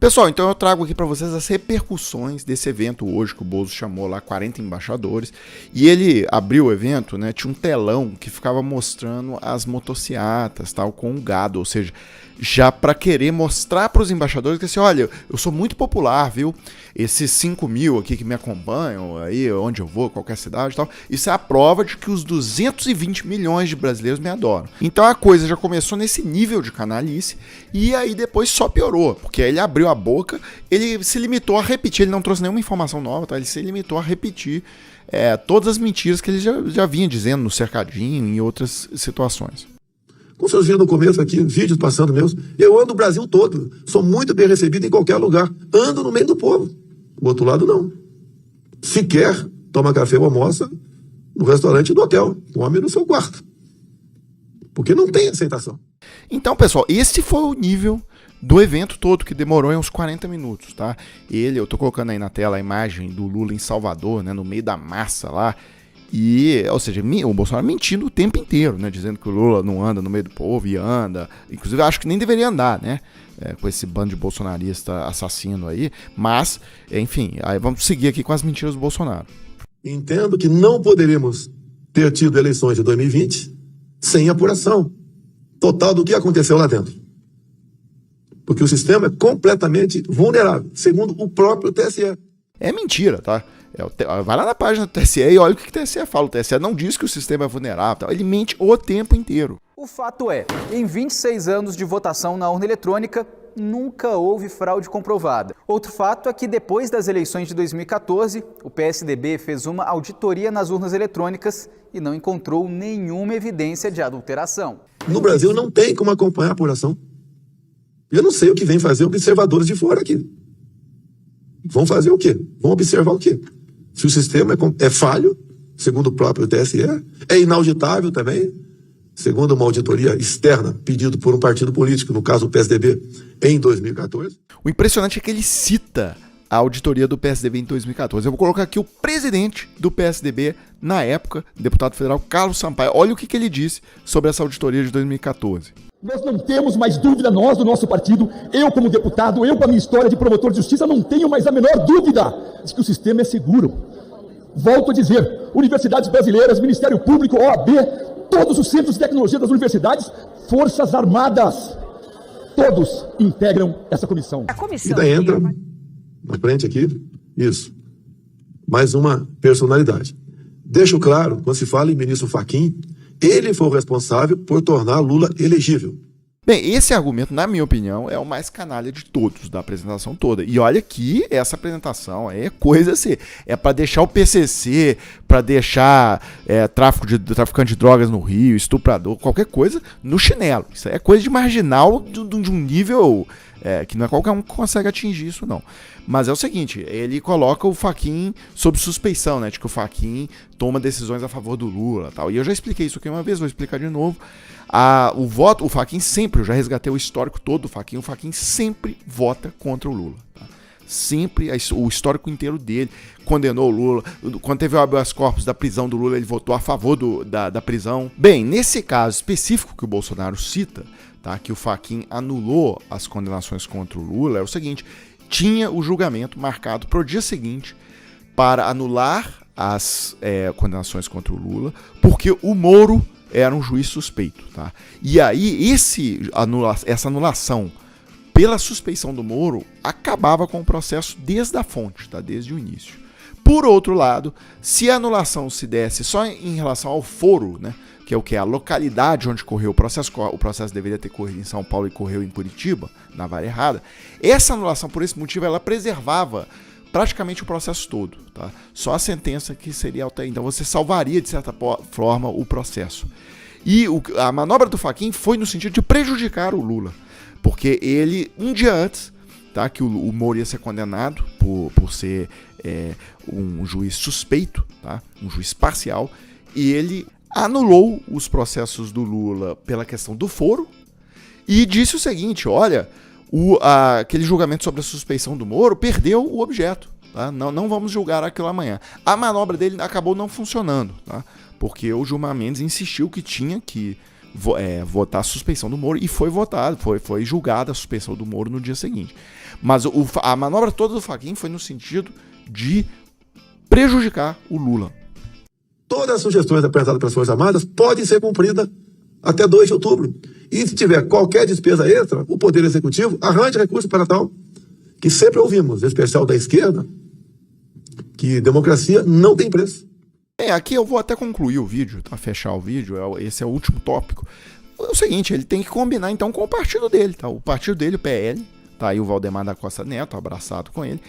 Pessoal, então eu trago aqui para vocês as repercussões desse evento hoje, que o Bozo chamou lá 40 embaixadores, e ele abriu o evento, né, tinha um telão que ficava mostrando as motocicletas, tal, com o gado, ou seja, já para querer mostrar para os embaixadores que assim, olha, eu sou muito popular, viu? Esses 5 mil aqui que me acompanham, aí onde eu vou, qualquer cidade e tal, isso é a prova de que os 220 milhões de brasileiros me adoram. Então a coisa já começou nesse nível de canalice, e aí depois só piorou, porque aí ele abriu a boca, ele se limitou a repetir, ele não trouxe nenhuma informação nova, tá? Ele se limitou a repetir todas as mentiras que ele já vinha dizendo no cercadinho e em outras situações. Como vocês viram no começo aqui, vídeos passando meus, eu ando o Brasil todo, sou muito bem recebido em qualquer lugar, ando no meio do povo. O outro lado não. Sequer toma café ou almoça no restaurante do hotel, come no seu quarto. Porque não tem aceitação. Então, pessoal, esse foi o nível do evento todo, que demorou uns 40 minutos, tá? Eu tô colocando aí na tela a imagem do Lula em Salvador, né, no meio da massa lá, ou seja, o Bolsonaro mentindo o tempo inteiro, né, dizendo que o Lula não anda no meio do povo, e anda, inclusive acho que nem deveria andar, né, com esse bando de bolsonarista assassino aí, mas, enfim, aí vamos seguir aqui com as mentiras do Bolsonaro. Entendo que não poderíamos ter tido eleições de 2020 sem apuração total do que aconteceu lá dentro. Porque o sistema é completamente vulnerável, segundo o próprio TSE. É mentira, tá? Vai lá na página do TSE e olha o que o TSE fala. O TSE não diz que o sistema é vulnerável, ele mente o tempo inteiro. O fato é, em 26 anos de votação na urna eletrônica, nunca houve fraude comprovada. Outro fato é que depois das eleições de 2014, o PSDB fez uma auditoria nas urnas eletrônicas e não encontrou nenhuma evidência de adulteração. No Brasil não tem como acompanhar a apuração. Eu não sei o que vem fazer observadores de fora aqui. Vão fazer o quê? Vão observar o quê? Se o sistema é falho, segundo o próprio TSE, é inauditável também, segundo uma auditoria externa, pedido por um partido político, no caso o PSDB, em 2014. O impressionante é que ele cita a auditoria do PSDB em 2014. Eu vou colocar aqui o presidente do PSDB, na época, deputado federal Carlos Sampaio. Olha o que ele disse sobre essa auditoria de 2014. Nós não temos mais dúvida, nós do nosso partido, eu como deputado, eu com a minha história de promotor de justiça, não tenho mais a menor dúvida de que o sistema é seguro. Volto a dizer, universidades brasileiras, Ministério Público, OAB, todos os centros de tecnologia das universidades, Forças Armadas, todos integram essa comissão. E daí entra, na frente aqui, isso, mais uma personalidade. Deixo claro, quando se fala em ministro Fachin, ele foi o responsável por tornar Lula elegível. Bem, esse argumento, na minha opinião, é o mais canalha de todos, da apresentação toda. E olha que essa apresentação é coisa assim, é para deixar o PCC, para deixar traficante de drogas no Rio, estuprador, qualquer coisa no chinelo. Isso é coisa de marginal de um nível que não é qualquer um que consegue atingir isso, não. Mas é o seguinte, ele coloca o Fachin sob suspeição, né, de que o Fachin toma decisões a favor do Lula, tal. E eu já expliquei isso aqui uma vez, vou explicar de novo. O Fachin sempre, eu já resgatei o histórico todo do Fachin, o Fachin sempre vota contra o Lula. Tá? Sempre, o histórico inteiro dele condenou o Lula. Quando teve o habeas corpus da prisão do Lula, ele votou a favor da prisão. Bem, nesse caso específico que o Bolsonaro cita, tá, que o Fachin anulou as condenações contra o Lula, é o seguinte: tinha o julgamento marcado para o dia seguinte para anular as condenações contra o Lula, porque o Moro era um juiz suspeito. Tá? E aí essa anulação pela suspeição do Moro acabava com o processo desde a fonte, tá? Desde o início. Por outro lado, se a anulação se desse só em relação ao foro, né, que é o que? A localidade onde correu o processo deveria ter corrido em São Paulo e correu em Curitiba, na vara errada, essa anulação, por esse motivo, ela preservava praticamente o processo todo. Tá? Só a sentença que seria alta. Então você salvaria, de certa forma, o processo. E a manobra do Fachin foi no sentido de prejudicar o Lula, porque ele, um dia antes, tá, que o Moro ia ser condenado por ser um juiz suspeito, tá, um juiz parcial, e ele anulou os processos do Lula pela questão do foro e disse o seguinte: olha, aquele julgamento sobre a suspeição do Moro perdeu o objeto, tá? Não vamos julgar aquilo amanhã. A manobra dele acabou não funcionando, tá? Porque o Gilmar Mendes insistiu que tinha que votar a suspeição do Moro, e foi votado, foi julgada a suspeição do Moro no dia seguinte. Mas a manobra toda do Fachin foi no sentido de prejudicar o Lula. Todas as sugestões apresentadas pelas Forças Armadas podem ser cumpridas até 2 de outubro. E se tiver qualquer despesa extra, o Poder Executivo arranje recurso para tal, que sempre ouvimos, em especial da esquerda, que democracia não tem preço. Aqui eu vou até concluir o vídeo, tá? Fechar o vídeo, esse é o último tópico. É o seguinte, ele tem que combinar então com o partido dele, tá? O partido dele, o PL, tá aí o Valdemar da Costa Neto, abraçado com ele,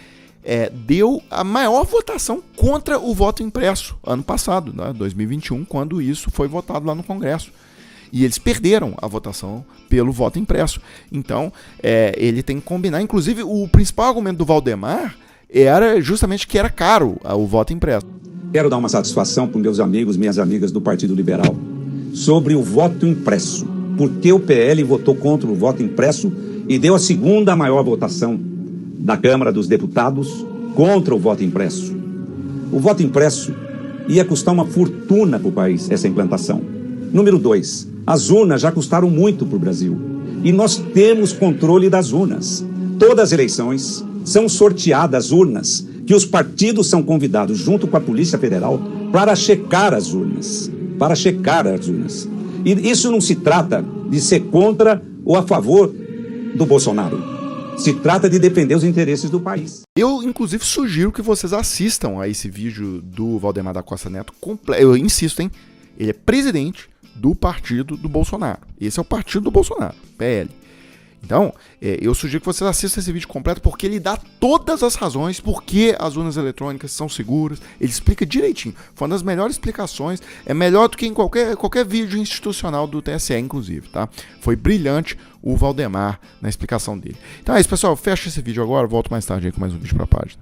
deu a maior votação contra o voto impresso ano passado, né? 2021, quando isso foi votado lá no Congresso. E eles perderam a votação pelo voto impresso. Então, ele tem que combinar. Inclusive, o principal argumento do Valdemar era justamente que era caro o voto impresso. Quero dar uma satisfação para meus amigos, minhas amigas do Partido Liberal, sobre o voto impresso. Porque o PL votou contra o voto impresso e deu a segunda maior votação da Câmara dos Deputados contra o voto impresso. O voto impresso ia custar uma fortuna para o país, essa implantação. Número 2, as urnas já custaram muito para o Brasil. E nós temos controle das urnas. Todas as eleições são sorteadas urnas, que os partidos são convidados, junto com a Polícia Federal, para checar as urnas. Para checar as urnas. E isso não se trata de ser contra ou a favor do Bolsonaro. Se trata de defender os interesses do país. Eu, inclusive, sugiro que vocês assistam a esse vídeo do Valdemar da Costa Neto. Eu insisto, hein? Ele é presidente do partido do Bolsonaro. Esse é o partido do Bolsonaro, PL. Então, eu sugiro que vocês assistam esse vídeo completo, porque ele dá todas as razões por que as urnas eletrônicas são seguras. Ele explica direitinho. Foi uma das melhores explicações. É melhor do que em qualquer vídeo institucional do TSE, inclusive, tá? Foi brilhante o Valdemar na explicação dele. Então é isso, pessoal. Fecha esse vídeo agora. Volto mais tarde aí com mais um vídeo pra página.